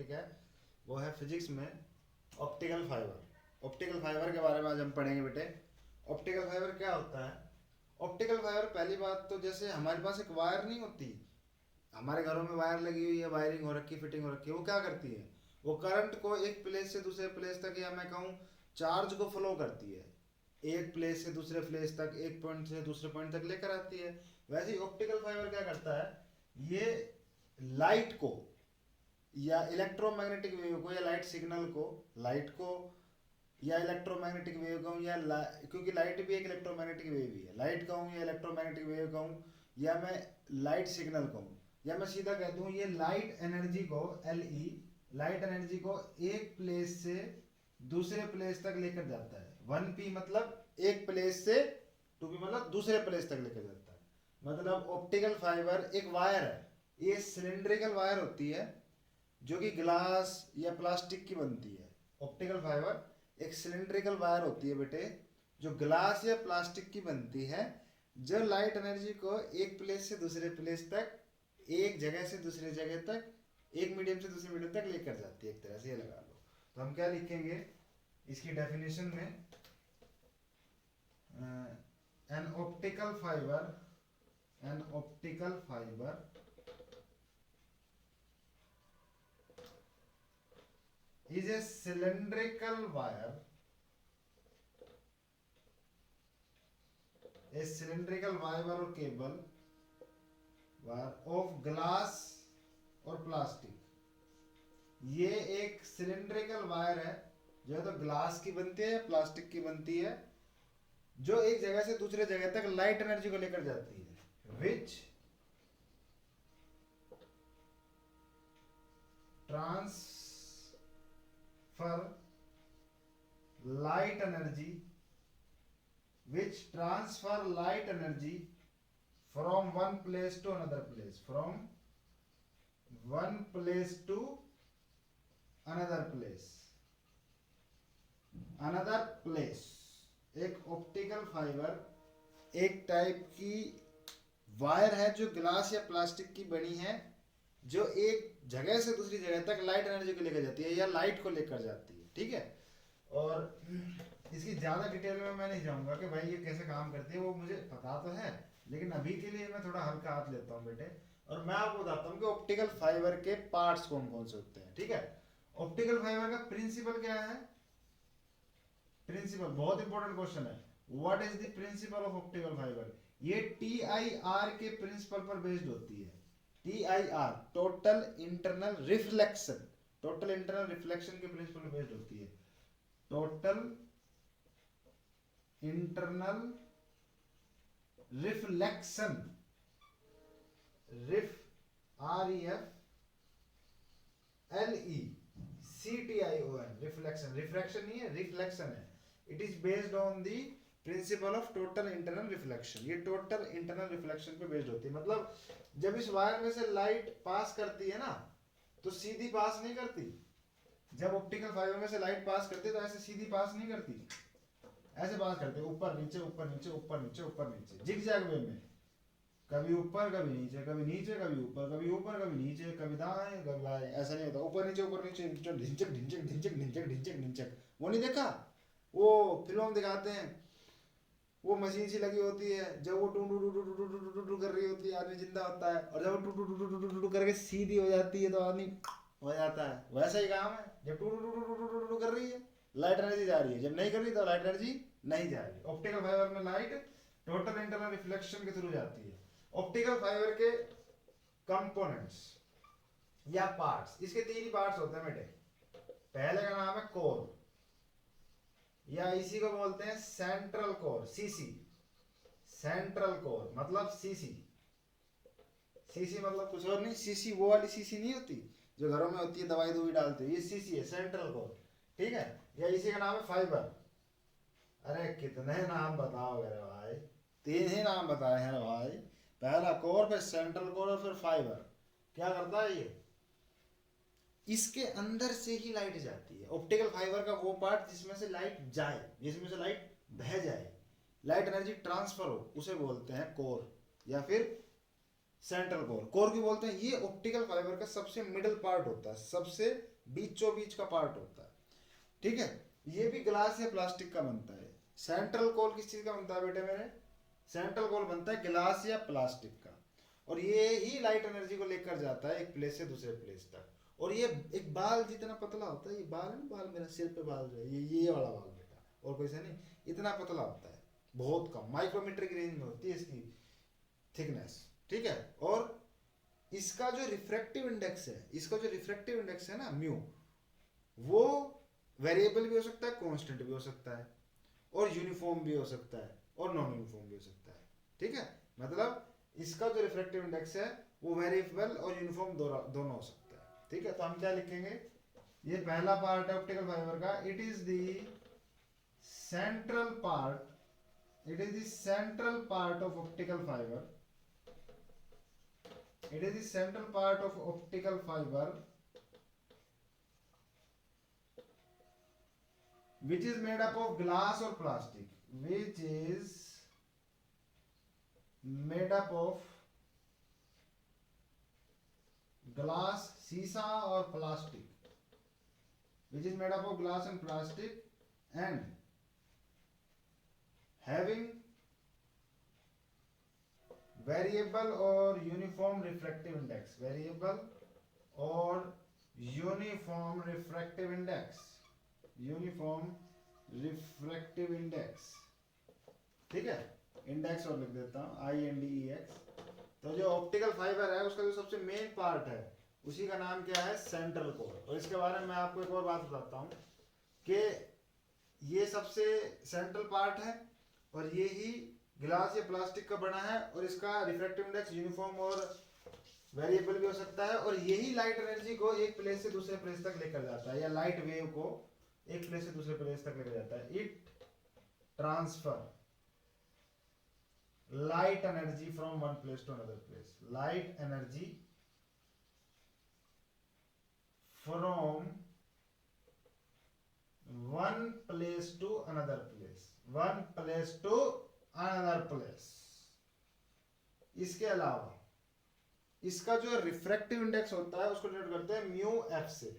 Topic है वो है फिजिक्स में ऑप्टिकल फाइबर। ऑप्टिकल फाइबर के बारे में आज हम पढ़ेंगे बेटे। ऑप्टिकल फाइबर क्या होता है? ऑप्टिकल फाइबर पहली बात तो जैसे हमारे पास एक वायर नहीं होती, हमारे घरों में वायर लगी हुई है, वायरिंग हो रखी, फिटिंग हो रखी है, वो क्या करती है? वो करंट को एक प्लेस से दूसरे प्लेस तक, या मैं कहूँ चार्ज को फ्लो करती है, एक प्लेस से दूसरे प्लेस तक, एक पॉइंट से दूसरे पॉइंट तक लेकर आती है। वैसे ही ऑप्टिकल फाइबर क्या करता है? ये लाइट को या इलेक्ट्रोमैग्नेटिक वेव को या लाइट सिग्नल को, लाइट को या इलेक्ट्रोमैग्नेटिक वेव कहूँ या क्योंकि लाइट भी एक इलेक्ट्रोमैग्नेटिक वेव ही है, लाइट कहूँ या इलेक्ट्रोमैग्नेटिक वेव कहूँ या मैं लाइट सिग्नल कहूँ, या मैं सीधा कह दूँ ये लाइट एनर्जी को, एल ई, लाइट एनर्जी को एक प्लेस से दूसरे प्लेस तक लेकर जाता है। 1p मतलब एक प्लेस से, 2p मतलब दूसरे प्लेस तक लेकर जाता है। मतलब ऑप्टिकल फाइबर एक वायर है, ये सिलेंड्रिकल वायर होती है जो कि ग्लास या प्लास्टिक की बनती है। ऑप्टिकल फाइबर एक सिलेंड्रिकल वायर होती है बेटे, जो ग्लास या प्लास्टिक की बनती है, जो लाइट एनर्जी को एक प्लेस से दूसरे प्लेस तक, एक जगह से दूसरे जगह तक, एक मीडियम से दूसरे मीडियम तक लेकर जाती है। एक तरह से ये लगा लो। तो हम क्या लिखेंगे इसकी डेफिनेशन में? An optical fibre, an optical fibre is a cylindrical wire, a cylindrical wire or cable wire of glass और प्लास्टिक। ये एक सिलेंड्रिकल वायर है जो है तो ग्लास की बनती है या प्लास्टिक की बनती है, जो एक जगह से दूसरे जगह तक लाइट एनर्जी को लेकर जाती है। विच transfer light energy, which transfer light energy from one place to another place, from one place to another place, another place। एक ऑप्टिकल फाइबर एक टाइप की वायर है जो ग्लास या प्लास्टिक की बनी है, जो एक जगह से दूसरी जगह तक लाइट एनर्जी को लेकर जाती है या लाइट को लेकर जाती है। ठीक है, और इसकी ज़्यादा डिटेल में मैं नहीं जाऊंगा कि भाई ये कैसे काम करती है, वो मुझे पता तो है, लेकिन अभी के लिए मैं थोड़ा हल्का हाथ लेता हूँ बेटे, और मैं आपको बताता हूँ कि ऑप्टिकल फाइबर के पार्ट्स कौन कौन से होते हैं। ठीक है, ऑप्टिकल फाइबर का प्रिंसिपल क्या है? प्रिंसिपल बहुत इंपॉर्टेंट क्वेश्चन है। What is the principle of optical fibre? ये TIR के प्रिंसिपल पर बेस्ड होती है। TIR, total internal reflection, total internal reflection के प्रिंसिपल पर बेस्ड होती है। टोटल इंटरनल रिफ्लेक्शन, रिफ REF LE CTION, reflection, refraction नहीं है, रिफ्लेक्शन है। It is based on the principle of total internal reflection. ये टोटल इंटरनल रिफ्लेक्शन पे based होती है। मतलब जब इस वायर में से लाइट पास करती है ना, तो सीधी पास नहीं करती। जब ऑप्टिकल फाइबर में से लाइट पास करती है तो ऐसे सीधी पास नहीं करती, ऐसे पास करते हैं, ऊपर नीचे ऊपर नीचे ऊपर नीचे ऊपर नीचे, जिगजैग वे में, कभी ऊपर कभी नीचे, कभी नीचे कभी ऊपर, कभी ऊपर कभी नीचे, कभी दाएं कभी बाएं। ऐसा नहीं होता ऊपर नीचे ढिंचक ढिंचक ढिंचक ढिंचक ढिंचक ढिंचक। वो नहीं देखा? वो फिल्म दिखाते हैं, वो मशीन सी लगी होती है, जब वो टू टू टू टू टू टू टू टू कर रही होती है आदमी जिंदा होता है, और जब टू टू टू टू टू टू करके सीधी हो जाती है तो आदमी हो जाता है। वैसा ही काम है, जब टू टू टू टू टू टू टू कर रही है लाइट एनर्जी जा रही है, जब नहीं कर रही तो लाइट एनर्जी नहीं जा रही। ऑप्टिकल फाइबर में लाइट टोटल इंटरनल रिफ्लेक्शन के थ्रू जाती है। ऑप्टिकल फाइबर के कंपोनेंट्स या पार्ट्स, इसके तीन ही पार्ट्स होते हैं बेटे। पहले का नाम है कोर, या इसी को बोलते हैं central core, CC. Central core मतलब सीसी। सीसी मतलब कुछ और नहीं, सीसी वो वाली सीसी नहीं होती जो घरों में होती है, दवाई दवाई डालते हैं, ये सीसी है, सेंट्रल कोर। ठीक है, या इसी का नाम है फाइबर। अरे कितने नाम बताओगे रे भाई, तीन ही नाम बताए हैं भाई। पहला कोर, फिर सेंट्रल कोर और फिर फाइबर। क्या करता है ये? इसके अंदर से ही लाइट जाती है। ऑप्टिकल फाइबर का वो पार्ट जिसमें से लाइट जाए, जिसमें से लाइट बह जाए, लाइट एनर्जी ट्रांसफर हो, उसे बोलते हैं कोर या फिर सेंट्रल कोर। कोर क्यों बोलते हैं? ये ऑप्टिकल फाइबर का सबसे मिडिल पार्ट होता है, सबसे बीचों बीच का पार्ट होता है, ठीक है। ये भी ग्लास या प्लास्टिक का बनता है। सेंट्रल कोर किस चीज का बनता है बेटे मेरे? सेंट्रल कोर बनता है ग्लास या प्लास्टिक का, और ये ही लाइट एनर्जी को लेकर जाता है एक प्लेस से दूसरे प्लेस तक। और ये एक बाल जितना पतला होता है, ये बाल है ना, बाल मेरा सिर पे बाल जो है, ये वाला बाल बेटा, और कोई सा नहीं, इतना पतला होता है, बहुत कम, माइक्रोमीटर की रेंज में होती है इसकी थिकनेस, ठीक है। और इसका जो रिफ्रैक्टिव इंडेक्स है, इसका जो रिफ्रैक्टिव इंडेक्स है ना म्यू, वो वेरिएबल भी हो सकता है, कांस्टेंट भी हो सकता है, और यूनिफॉर्म भी हो सकता है, और नॉन यूनिफॉर्म भी हो सकता है, ठीक है। मतलब इसका जो रिफ्रैक्टिव इंडेक्स है वो वेरिएबल और यूनिफॉर्म दोनों हो सकता है, ठीक है। तो हम क्या लिखेंगे, ये पहला पार्ट है ऑप्टिकल फाइबर का, it is the central part, it is the central part of optical fiber, it is the central part of optical fiber which is made up of glass or plastic, which is made up of glass, शीशा और plastic, which is made up of glass and plastic, and having variable or uniform refractive index, variable or uniform refractive index, uniform refractive index, ठीक है। Index और लिख देता हूं INDEX। तो जो ऑप्टिकल फाइबर है उसका जो सबसे मेन पार्ट है उसी का नाम क्या है, सेंट्रल कोर। और इसके बारे में मैं आपको एक और बात बताता हूं कि ये सबसे सेंट्रल पार्ट है, और ये ही ग्लास या प्लास्टिक का बना है, और इसका रिफ्रैक्टिव इंडेक्स यूनिफॉर्म और वेरिएबल भी हो सकता है, और यही लाइट एनर्जी को एक प्लेस से दूसरे प्लेस तक लेकर जाता है, या लाइट वेव को एक प्लेस से दूसरे प्लेस तक लेकर जाता है। It transfer light energy from one place to another place, light energy from one place to another place, one place to another place. इसके अलावा इसका जो रिफ्रैक्टिव इंडेक्स होता है उसको डिनोट करते हैं म्यू एफ से,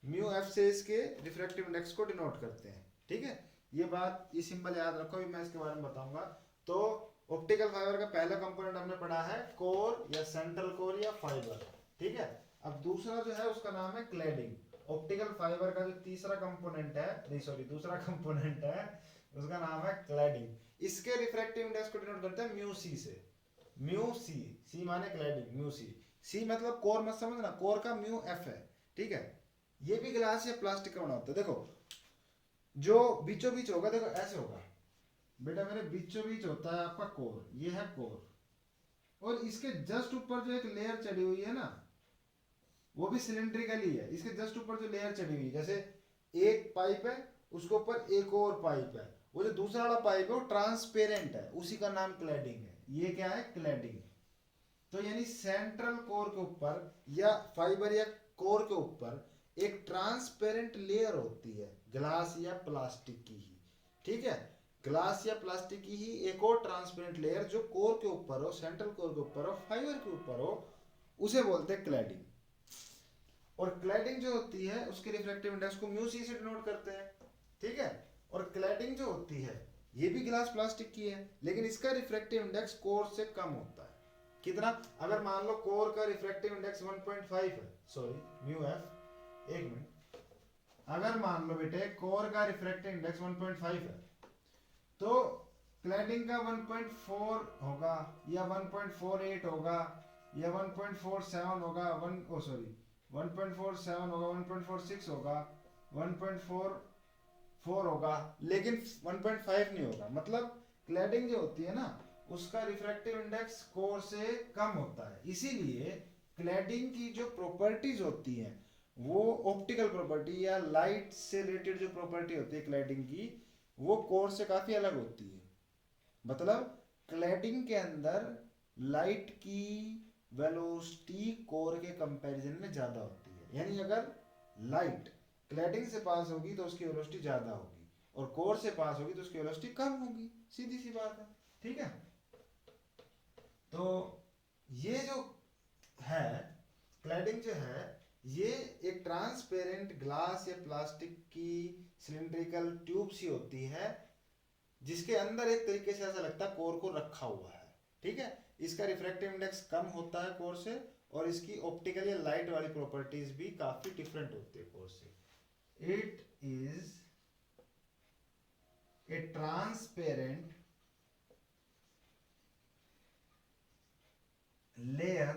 म्यू एफ से इसके रिफ्रैक्टिव इंडेक्स को डिनोट करते हैं, ठीक है। ये बात, ये सिंबल याद रखो, अभी मैं इसके बारे में बताऊंगा। तो ऑप्टिकल फाइबर का पहला कंपोनेंट हमने पढ़ा है कोर या सेंट्रल कोर या फाइबर, ठीक है। अब दूसरा जो है उसका नाम है क्लैडिंग। ऑप्टिकल फाइबर का जो तीसरा कंपोनेंट है, नहीं सॉरी दूसरा कंपोनेंट है, उसका नाम है क्लैडिंग। इसके रिफ्रैक्टिव इंडेक्स को डिनोट करते हैं म्यू सी से, म्यू सी, सी माने क्लैडिंग, म्यू सी, सी मतलब कोर मत समझना, कोर का म्यू एफ है, ठीक है। ये भी ग्लास या प्लास्टिक का बना होता है। देखो जो बीचों बीच होगा, देखो ऐसे होगा बेटा मेरे, बीचों बीच होता है आपका कोर, ये है कोर, और इसके जस्ट ऊपर जो एक लेयर चढ़ी हुई है ना, वो भी सिलिंड्रिकली है। इसके जस्ट ऊपर जो लेयर चढ़ी हुई है, जैसे एक पाइप है उसके ऊपर एक और पाइप है, वो जो दूसरा वाला पाइप है वो ट्रांसपेरेंट है, उसी का नाम क्लैडिंग है। ये क्या है, क्लैडिंग। तो यानी सेंट्रल कोर के ऊपर या फाइबर या कोर के ऊपर एक ट्रांसपेरेंट लेयर होती है, ग्लास या प्लास्टिक की ही, ठीक है। ग्लास या प्लास्टिक की ही एक और ट्रांसपेरेंट लेयर जो कोर के ऊपर हो, सेंट्रल कोर के ऊपर हो, फाइबर के ऊपर हो, उसे बोलते हैं क्लैडिंग। और क्लैडिंग जो होती है उसके रिफ्रैक्टिव इंडेक्स को म्यू सी से डिनोट करते हैं, ठीक है। और क्लैडिंग जो होती है ये भी ग्लास प्लास्टिक की है, लेकिन इसका रिफ्रैक्टिव इंडेक्स कोर से कम होता है। कितना? अगर मान लो कोर का रिफ्रैक्टिव इंडेक्स 1.5 है, सॉरी म्यू एफ, एक मिनट, अगर मान लो बेटे कोर का रिफ्रैक्टिव इंडेक्स 1.5 है, तो क्लैडिंग का 1.4 होगा, या 1.48 होगा, या 1.47 होगा, 1.47 होगा, 1.46 होगा, 1.44 होगा, लेकिन 1.5 नहीं होगा। मतलब क्लैडिंग जो होती है ना उसका रिफ्रैक्टिव इंडेक्स कोर से कम होता है। इसीलिए क्लैडिंग की जो प्रॉपर्टीज होती हैं वो ऑप्टिकल प्रॉपर्टी या लाइट से रिलेटेड जो प्रॉपर्टी होती है क्लैडिंग की, वो कोर से काफी अलग होती है। मतलब क्लैडिंग के अंदर लाइट की वेलोसिटी कोर के कंपैरिजन में ज्यादा होती है। यानी अगर लाइट क्लैडिंग से पास होगी तो उसकी वेलोसिटी ज्यादा होगी, और कोर से पास होगी तो उसकी वेलोसिटी कम होगी, सीधी सी बात है, ठीक है। तो ये जो है क्लैडिंग जो है ये एक ट्रांसपेरेंट ग्लास या प्लास्टिक की सिलिंड्रिकल ट्यूब सी होती है जिसके अंदर एक तरीके से ऐसा लगता है कोर को रखा हुआ है, ठीक है। इसका रिफ्रैक्टिव इंडेक्स कम होता है कोर से, और इसकी ऑप्टिकल या लाइट वाली प्रॉपर्टीज भी काफी डिफरेंट होती है कोर से। It is a transparent layer,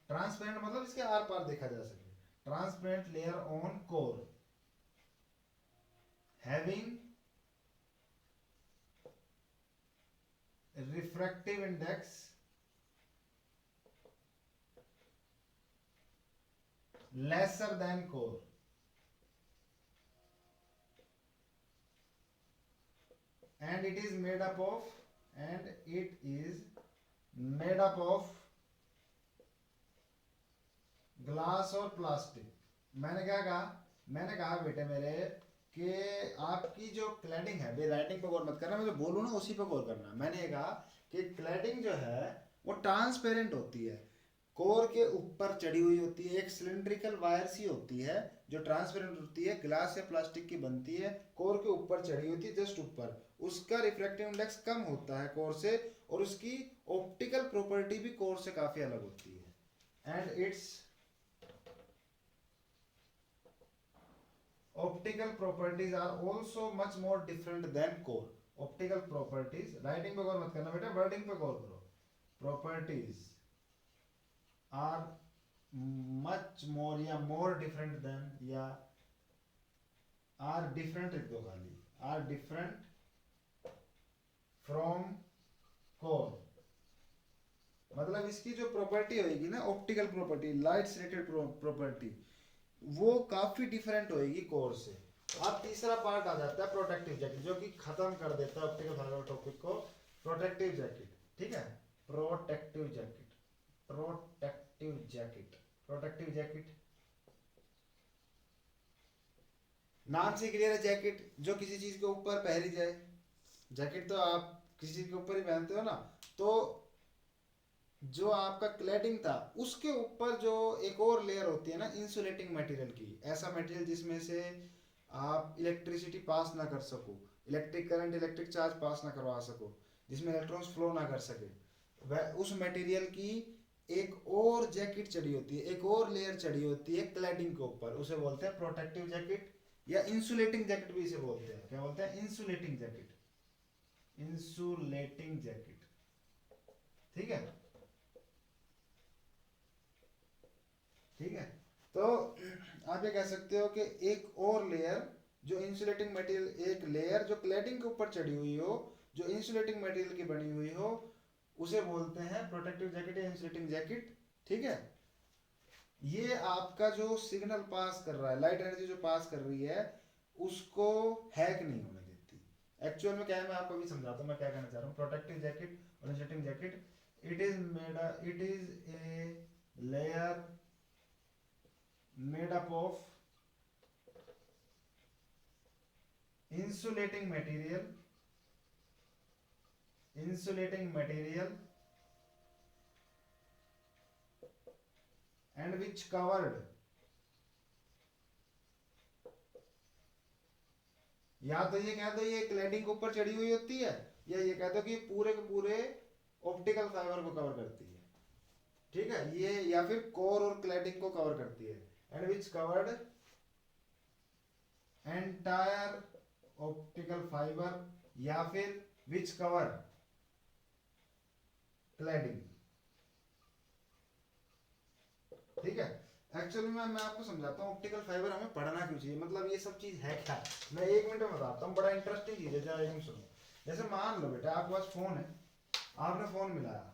transparent मतलब इसके आर पार देखा जा सके, transparent layer on core having refractive index lesser than core, and it is made up of glass और प्लास्टिक। मैंने कहा बेटे मेरे कि आपकी जो क्लैडिंग है, भाई राइटिंग पे गौर मत करना, मैं जो बोलूँ ना उसी पे गौर करना। मैंने ये कहा कि क्लैडिंग जो है वो ट्रांसपेरेंट होती है, कोर के ऊपर चढ़ी हुई होती है, एक सिलिंड्रिकल वायर सी होती है जो ट्रांसपेरेंट होती है, ग्लास या प्लास्टिक की बनती है, कोर के ऊपर चढ़ी होती है, जस्ट ऊपर। उसका रिफ्रैक्टिव इंडेक्स कम होता है कोर से, और उसकी ऑप्टिकल प्रॉपर्टी भी कोर से काफी अलग होती है। And it's optical properties are also much more different than core. Optical properties, writing पे गौर मत करना बेटा, वर्डिंग पे गौर करो। properties are much more या more different than या are different लिख दो खाली, are different from core। मतलब इसकी जो प्रॉपर्टी होगी ना, ऑप्टिकल प्रॉपर्टी, लाइट से रिलेटेड प्रॉपर्टी, वो काफी डिफरेंट होएगी कोर से। अब तीसरा पार्ट आ जाता है प्रोटेक्टिव जैकेट, जो कि खत्म कर देता है ऑप्टिकल फाइबर टॉपिक को। प्रोटेक्टिव जैकेट, ठीक है, protective jacket, protective jacket, protective jacket नाम से क्लियर है, जैकेट जो किसी चीज के ऊपर पहनी जाए। जैकेट तो आप किसी चीज के ऊपर ही पहनते हो ना, तो जो आपका क्लैडिंग था उसके ऊपर जो एक और लेयर होती है ना इंसुलेटिंग मटेरियल की, ऐसा मटेरियल जिसमें से आप इलेक्ट्रिसिटी पास ना कर सको, इलेक्ट्रिक करंट, इलेक्ट्रिक चार्ज पास ना करवा सको, जिसमें इलेक्ट्रॉन्स फ्लो ना कर सके, वह उस मटेरियल की एक और जैकेट चढ़ी होती है, एक और लेयर चढ़ी होती है क्लैडिंग के ऊपर, उसे बोलते हैं प्रोटेक्टिव जैकेट या इंसुलेटिंग जैकेट भी इसे बोलते हैं। क्या बोलते हैं? इंसुलेटिंग जैकेट, इंसुलेटिंग जैकेट, ठीक है, ठीक है। तो आप ये कह सकते हो कि एक और लेयर जो इंसुलेटिंग मटेरियल, एक लेयर जो क्लैडिंग के ऊपर चढ़ी हुई हो, जो इंसुलेटिंग मटेरियल की बनी हुई हो, उसे बोलते हैं प्रोटेक्टिव जैकेट या इंसुलेटिंग जैकेट, ठीक है। ये आपका जो सिग्नल पास कर रहा है, लाइट एनर्जी जो पास कर रही है, उसको हैक नहीं होने देती। एक्चुअल में क्या है, मैं आपको अभी समझाता हूँ मैं क्या कहना चाह रहा हूँ। प्रोटेक्टिव जैकेट और insulating jacket, it is a layer made up of insulating material and which covered, या तो ये कह दो ये क्लैडिंग के ऊपर चढ़ी हुई होती है, या ये कह दो कि पूरे के पूरे ऑप्टिकल फाइबर को कवर करती है, ठीक है, ये या फिर कोर और क्लैडिंग को कवर करती है, and which covered entire optical fiber, या फिर which cover cladding, ठीक है। एक्चुअली मैं आपको समझाता हूँ ऑप्टिकल फाइबर हमें पढ़ना क्यों चाहिए, मतलब ये सब चीज है क्या, मैं एक मिनट में बताता हूँ, बड़ा इंटरेस्टिंग चीज है, जरा एकदम सुनो। जैसे मान लो बेटा आपके पास फोन है, आपने फोन मिलाया,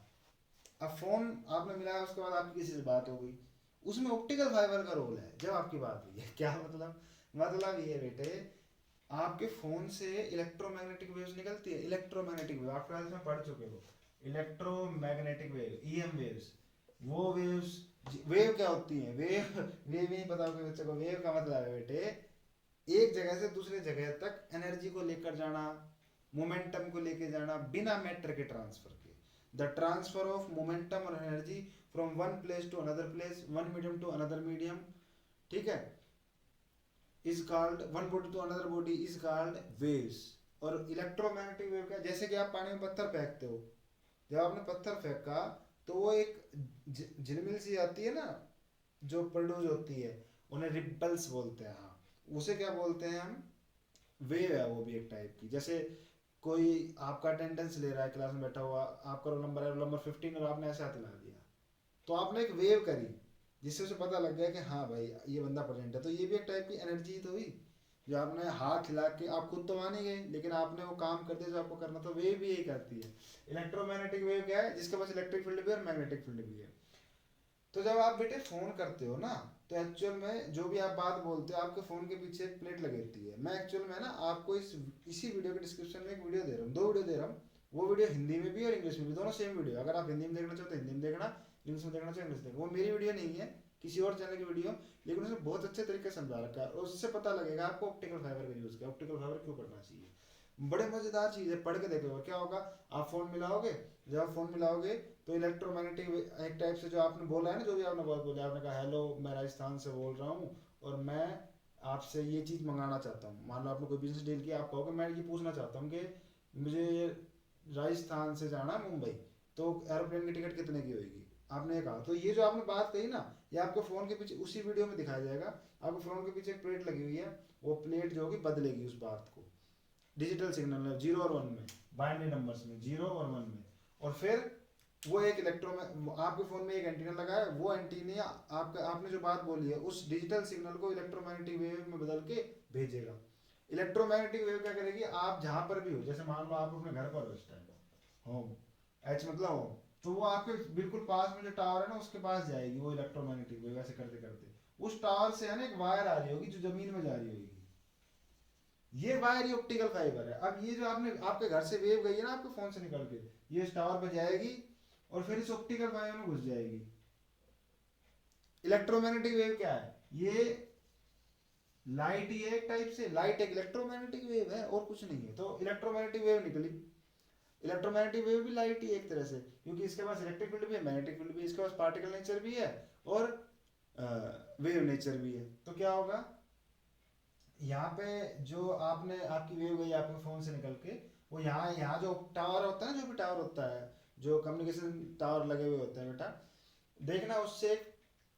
अब फोन आपने मिलाया, उसके बाद आपकी किसी से बात हो गई, उसमें ऑप्टिकल फाइबर का रोल है जब आपकी बात हुई है। क्या मतलब? मतलब ये बेटे, आपके फोन से इलेक्ट्रोमैग्नेटिक वेव्स निकलती है, इलेक्ट्रोमैग्नेटिक वेव आप ट्वेल्थ में पढ़ चुके हो, इलेक्ट्रोमैग्नेटिक वेव, ईएम वेव्स। वो वेव्स, वेव क्या होती है? वेव नहीं पता आपके बच्चे को? वेव का मतलब है बेटे, एक जगह से दूसरे जगह तक एनर्जी को लेकर जाना, मोमेंटम को लेकर जाना बिना मैटर के ट्रांसफर के। द ट्रांसफर ऑफ मोमेंटम और energy from one place to another place, one medium to another medium, ठीक है, is called one body to another body is called waves. और इलेक्ट्रोमैग्नेटिक वेव क्या, जैसे कि आप पानी में पत्थर फेंकते हो, जब आपने पत्थर फेंका तो वो एक झिलमिल सी आती है ना जो प्रोड्यूस होती है, उन्हें रिपल्स बोलते हैं। हाँ, उसे क्या बोलते हैं हम, वेव है वो भी एक टाइप की। जैसे कोई आपका अटेंडेंस ले रहा है क्लास में बैठा हुआ, आपका रोल नंबर है रोल नंबर 15 और आपने ऐसे हाथ हिला दिया, तो आपने एक वेव करी जिससे उसे पता लग गया कि हाँ भाई ये बंदा प्रेजेंट है। तो ये भी एक टाइप की एनर्जी तो हुई, जो आपने हाथ हिला के, आप खुद तो वहाँ नहीं गए लेकिन आपने वो काम कर दिया जो आपको करना था। वेव भी यही करती है। इलेक्ट्रोमैग्नेटिक वेव क्या है, जिसके पास इलेक्ट्रिक फील्ड भी है और मैग्नेटिक फील्ड भी है। तो जब आप बेटे फोन करते हो ना, तो एक्चुअल में जो भी आप बात बोलते हो आपके फोन के पीछे एक प्लेट लगी होती है। मैं एक्चुअल में ना आपको इसी वीडियो के डिस्क्रिप्शन में एक वीडियो दे रहा हूँ, 2 वीडियो दे रहा हूँ। वो वीडियो हिंदी में भी और इंग्लिश में भी, दोनों सेम वीडियो। अगर आप हिंदी में देखना चाहो तो हिंदी में देखना, इंग्लिश में देखना चाहो इंग्लिश देखना। वो मेरी वीडियो नहीं है, किसी और चैनल की वीडियो, लेकिन उसने बहुत अच्छे तरीके से समझा रखा है और उससे पता लगेगा आपको ऑप्टिकल फाइबर का यूज क्या, ऑप्टिकल फाइबर क्यों करना चाहिए। बड़े मजेदार चीज है, पढ़ के देखो क्या होगा। आप फोन मिलाओगे, जब आप फोन मिलाओगे तो इलेक्ट्रोमैग्नेटिक एक टाइप से जो आपने बोला है ना, जो भी आपने बोला, आपने कहा हेलो मैं राजस्थान से बोल रहा हूँ और मैं आपसे ये चीज़ मंगाना चाहता हूँ। मान लो आपने कोई बिजनेस डील किया, आप कहोगे मैं ये पूछना चाहता हूँ कि मुझे राजस्थान से जाना है मुंबई, तो एरोप्लेन की टिकट कितने की होगी, आपने ये कहा। तो ये जो आपने बात कही ना, ये आपको फ़ोन के पीछे उसी वीडियो में दिखाया जाएगा। आपको फ़ोन के पीछे एक प्लेट लगी हुई है, वो प्लेट जो होगी बदलेगी उस बात को। डिजिटल सिग्नल है 0 और 1 में, बाइनरी नंबर्स में 0 और 1 में। और फिर वो एक इलेक्ट्रो में आपके फोन में एक एंटीना लगा है, वो एंटीना आपका आपने जो बात बोली है उस डिजिटल सिग्नल को इलेक्ट्रोमैग्नेटिक वेव में बदल के भेजेगा। इलेक्ट्रोमैग्नेटिक वेव क्या करेगी, आप जहां पर भी हो, जैसे मान लो आप अपने घर पर हो इस टाइम, होम, एच मतलब होम, तो वो आपके बिल्कुल पास में जो टावर है ना उसके पास जाएगी वो इलेक्ट्रोमैग्नेटिक वेव। ऐसे करते करते उस टावर से है ना एक वायर आ रही होगी जो जमीन में जा रही होगी, ये वायर ये ऑप्टिकल फाइबर है। अब ये जो आपने आपके घर से वेव गई है ना आपके फोन से निकल के, ये इस टावर पे जाएगी और फिर इस ऑप्टिकल फाइबर में घुस जाएगी। इलेक्ट्रोमैग्नेटिक वेव क्या है, ये लाइट ही है एक टाइप से, लाइट एक इलेक्ट्रोमैग्नेटिक वेव है और कुछ नहीं है। तो इलेक्ट्रोमैग्नेटिक वेव निकली, इलेक्ट्रोमैग्नेटिक वेव भी लाइट ही एक तरह से, क्योंकि इसके पास इलेक्ट्रिक फील्ड भी है, मैग्नेटिक फील्ड भी है, इसके पास पार्टिकल नेचर भी है और वेव नेचर भी है। तो क्या होगा, यहाँ पे जो आपने आपकी वेव गई आपके फोन से निकल के, वो यहाँ यहाँ जो टावर होता है, जो भी टावर होता है, जो कम्युनिकेशन टावर लगे हुए होते हैं बेटा, देखना उससे एक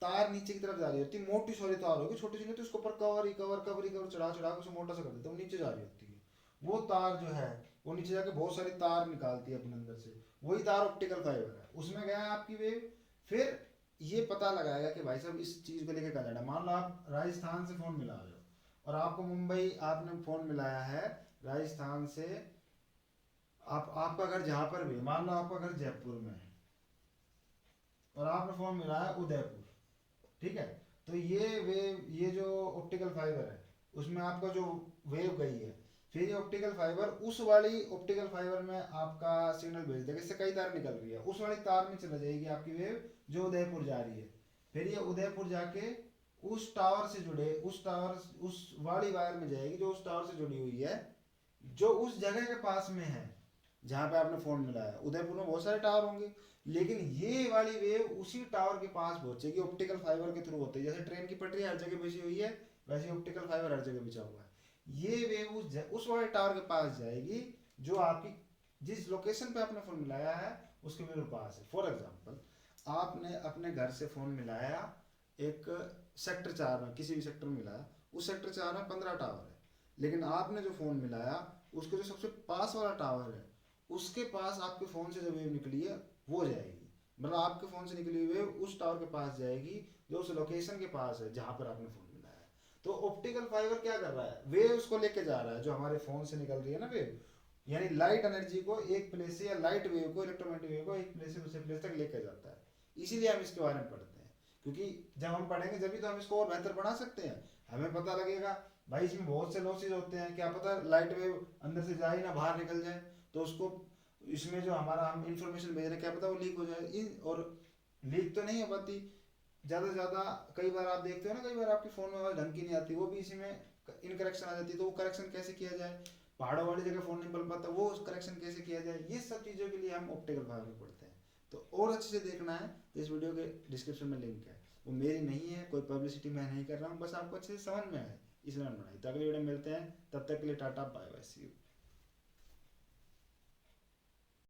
तार नीचे की तरफ जा रही होती है, मोटी सॉरी तार होगी, छोटी सी नहीं तो उसके ऊपर कवर ही कवर कवर ही कवर चढ़ा चढ़ा के उसे मोटा सा कर देते हैं, वो नीचे जा रही होती है। वो तार जो है वो नीचे जाके बहुत सारी तार निकालती है अपने अंदर से, वही तार ऑप्टिकल फाइबर है, उसमें गया है आपकी वेव। फिर ये पता लगाएगा कि भाई साहब इस चीज को लेके कहा जाना। मान लो आप राजस्थान से फोन मिला रहे हो और आपको मुंबई आपने फोन मिलाया है राजस्थान से, आप आपका घर जहां पर भी, मान लो आपका घर जयपुर में है और आपने फोन मिलाया उदयपुर, ठीक है। तो ये वेव, ये जो ऑप्टिकल फाइबर है उसमें आपका जो वेव गई है, फिर ये ऑप्टिकल फाइबर उस वाली ऑप्टिकल फाइबर में आपका सिग्नल भेज देगा। इससे कई तार निकल रही है, उस वाली तार में चला जाएगी आपकी वेव जो उदयपुर जा रही है। फिर ये उदयपुर जाके उस टावर से जुड़े, उस टावर उस वाली वायर में जाएगी जो उस टावर से जुड़ी हुई है, जो उस जगह के पास में है जहाँ पे आपने फोन मिलाया। उदयपुर में बहुत सारे टावर होंगे, लेकिन ये वाली वेव उसी टावर के पास पहुंचेगी ऑप्टिकल फाइबर के थ्रू होती है। जैसे ट्रेन की पटरी हर जगह बिछी हुई है, वैसे ऑप्टिकल फाइबर हर जगह बिछा हुआ है। ये वेव उस वाले टावर के पास जाएगी जो आपकी जिस लोकेशन पे आपने फोन मिलाया है उसके बिल्कुल पास है। फॉर एग्जाम्पल, आपने अपने घर से फोन मिलाया एक सेक्टर 4 में, किसी भी सेक्टर में मिलाया, उस सेक्टर 4 में 15 टावर है, लेकिन आपने जो फोन मिलाया उसके जो सबसे पास वाला टावर है उसके पास आपके फोन से जो वेव निकली है वो जाएगी। मतलब आपके फोन से निकली हुई वेव उस टावर के पास जाएगी जो उस लोकेशन के पास है जहां पर आपने फोन मिलाया है। तो ऑप्टिकल फाइबर क्या कर रहा है, वेव उसको लेके जा रहा है जो हमारे फोन से निकल रही है ना वेव, यानी लाइट एनर्जी को एक प्लेस से, या लाइट वेव को, इलेक्ट्रोमैग्नेटिक वेव को एक प्लेस से दूसरे प्लेस तक लेके जाता है। इसीलिए हम इसके बारे में पढ़ते हैं, क्योंकि जब हम पढ़ेंगे जब तो हम इसको और बेहतर बना सकते हैं। हमें पता लगेगा भाई इसमें बहुत से लॉसेज होते हैं, क्या पता लाइट वेव अंदर से जाए ना बाहर निकल जाए, तो उसको इसमें जो हमारा हम इंफॉर्मेशन भेज रहे हैं क्या पता वो लीक हो जाए। इन और लीक तो नहीं हो पाती ज़्यादा से ज़्यादा, कई बार आप देखते हो ना, कई बार आपके फ़ोन में आवाज़ ढंग की नहीं आती, वो भी इसी में इनकरेक्शन आ जाती है। तो वो करेक्शन कैसे किया जाए, पहाड़ों वाली जगह फ़ोन नहीं बन पाता, वो करेक्शन कैसे किया जाए, ये सब चीज़ों के लिए हम ऑप्टिकल फाइबर पढ़ते हैं। तो और अच्छे से देखना है तो इस वीडियो के डिस्क्रिप्शन में लिंक है। वो मेरी नहीं है, कोई पब्लिसिटी मैं नहीं कर रहा हूँ, बस आपको अच्छे से समझ में आए इसलिए मैंने बनाई। तो अगली वीडियो में मिलते हैं, तब तक के लिए tata bye bye see you.